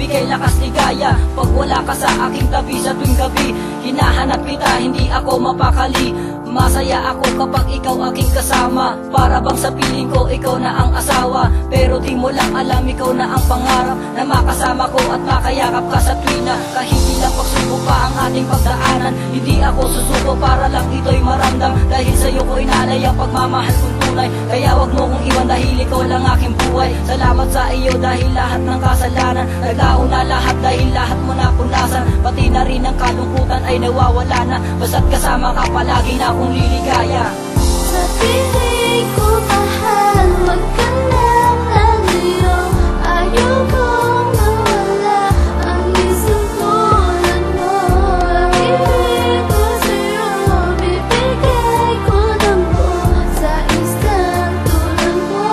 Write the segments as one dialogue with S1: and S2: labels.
S1: nagbibigay lakas ligaya. Pag wala ka sa aking tabi sa tuwing gabi, hinahanap kita, hindi ako mapakali. Masaya ako kapag ikaw aking kasama, para bang sa piling ko ikaw na ang asawa. Pero di mo lang alam, ikaw na ang pangarap na makasama ko at makayakap ka sa tuwina. Kahit ilang pagsubok pa ang ating pagdaanan, hindi ako susuko para lang ito'y maramdam. Dahil sa'yo ko inalay ang pagmamahal kong tunay. Kaya wag mo kong iwan dahil ikaw lang aking buhay. Salamat sa iyo dahil lahat ng kasalanan naglaon na lahat dahil lahat mo napunasan. Pati na rin ang kalungkutan ay nawawala na, basta't kasama ka palagi na akong liligaya.
S2: Sa piling ko mahal, wag ka lang lalayo. Ayokong mawala ang isang tulad mo. Ibig ko sa'yo, bibigay ko ng buo. Sa isang tulad mo,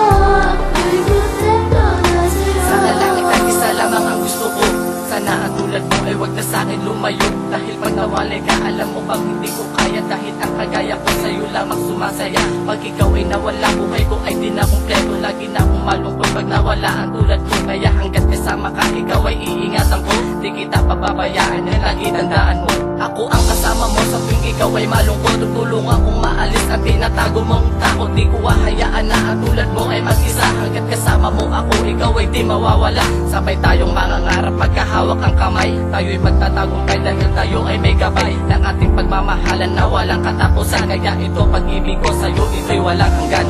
S2: ako'y kontento na sa'yo.
S3: Sana langit at isa lamang ang gusto ko. Sana ang tulad mo ay wag na sa'kin lumayo. Dahil pag nawalay ka, alam mo bang hindi ko kaya. Dahil ang kagaya ko sa'yo lamang sumasaya. Pag ikaw ay nawala, buhay ko ay di na kumpleto. Lagi na akong malungkot pag nawala ang tulad ko. Kaya hanggat kasama ka, ikaw ay iingatan ko. Di kita pababayaan, na lagi tandaan mo. Ako ang kasama mo sa tuwing ikaw ay malungkot. Tutulungan kong maalis ang tinatago mong takot. Di ko hahayaan na ang tulad mo ay mag-isa. Hanggat kasama mo ako, ikaw ay di mawawala. Sabay tayong mangangarap, magkahawak ang kamay. Tayo'y magtatagumpay dahil tayo ay may gabay ng ating pagmamahalan na walang katapusan. Kaya ito pag-ibig ko sa'yo, ito'y walang hanggan.